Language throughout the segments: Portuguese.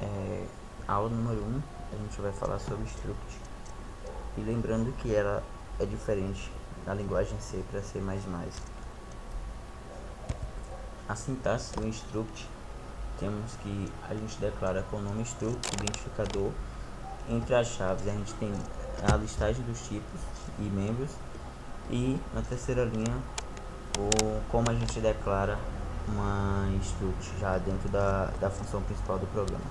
É, aula número 1, a gente vai falar sobre struct. E lembrando que ela é diferente da linguagem C para C++. A sintaxe do struct, temos que a gente declara com o nome struct, identificador. Entre as chaves a gente tem a listagem dos tipos e membros. E na terceira linha, como a gente declara uma struct já dentro da função principal do programa.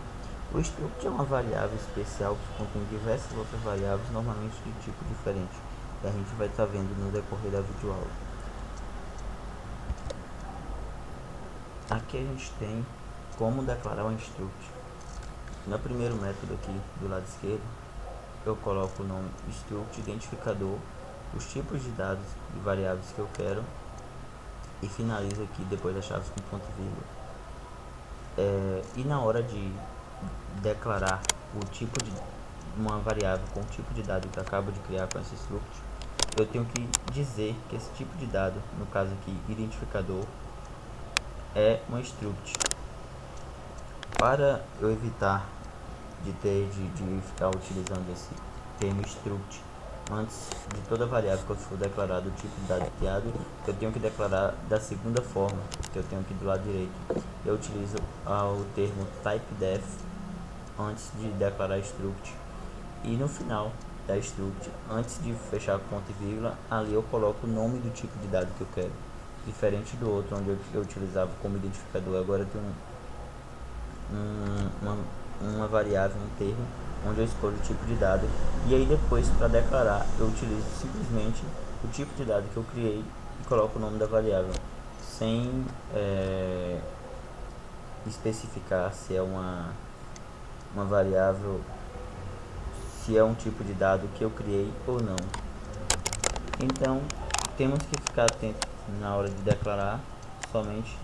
O struct é uma variável especial que contém diversas outras variáveis, normalmente de tipo diferente. E a gente vai estar vendo no decorrer da videoaula. Aqui a gente tem como declarar um struct. No primeiro método aqui do lado esquerdo, eu coloco o nome struct, identificador, os tipos de dados e variáveis que eu quero e finalizo aqui depois das chaves com ponto e vírgula. E na hora de declarar o tipo de uma variável com o tipo de dado que eu acabo de criar com esse struct, eu tenho que dizer que esse tipo de dado, no caso aqui identificador, é um struct. Para eu evitar de ficar utilizando esse termo struct antes de toda variável que eu for declarar do tipo de dado criado, eu tenho que declarar da segunda forma, que eu tenho aqui do lado direito. Eu utilizo o termo typedef antes de declarar struct, e no final da struct, antes de fechar ponto e vírgula, ali eu coloco o nome do tipo de dado que eu quero, diferente do outro onde eu utilizava como identificador. Agora eu tenho uma variável, um termo, onde eu escolho o tipo de dado, e aí depois, para declarar, eu utilizo simplesmente o tipo de dado que eu criei e coloco o nome da variável, sem especificar se é uma variável, se é um tipo de dado que eu criei ou não. Então temos que ficar atento na hora de declarar somente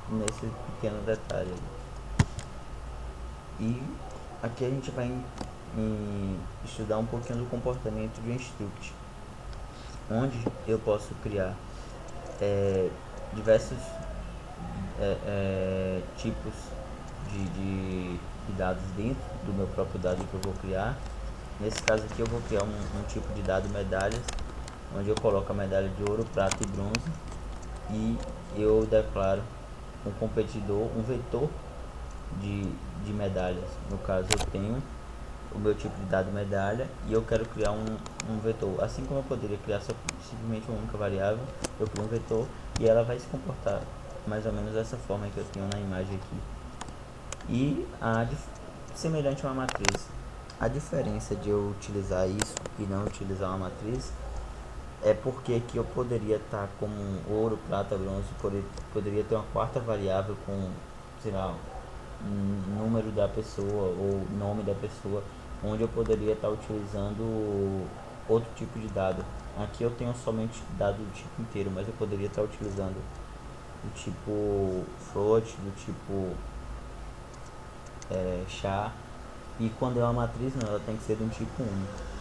nesse pequeno detalhe. E aqui a gente vai estudar um pouquinho do comportamento de um struct, onde eu posso criar diversos tipos de dados dentro do meu próprio dado que eu vou criar. Nesse caso aqui eu vou criar um tipo de dado medalhas, onde eu coloco a medalha de ouro, prata e bronze, e eu declaro um competidor, um vetor de medalhas. No caso eu tenho o meu tipo de dado medalha e eu quero criar um vetor. Assim como eu poderia criar simplesmente uma única variável, eu crio um vetor e ela vai se comportar mais ou menos dessa forma que eu tenho na imagem aqui. E semelhante a uma matriz. A diferença de eu utilizar isso e não utilizar uma matriz é porque que eu poderia estar como ouro, prata, bronze, poderia ter uma quarta variável com, sei lá, número da pessoa ou nome da pessoa, onde eu poderia estar utilizando outro tipo de dado. Aqui eu tenho somente dado do tipo inteiro, mas eu poderia estar utilizando do tipo float, do tipo char, e quando é uma matriz não, ela tem que ser de um tipo único.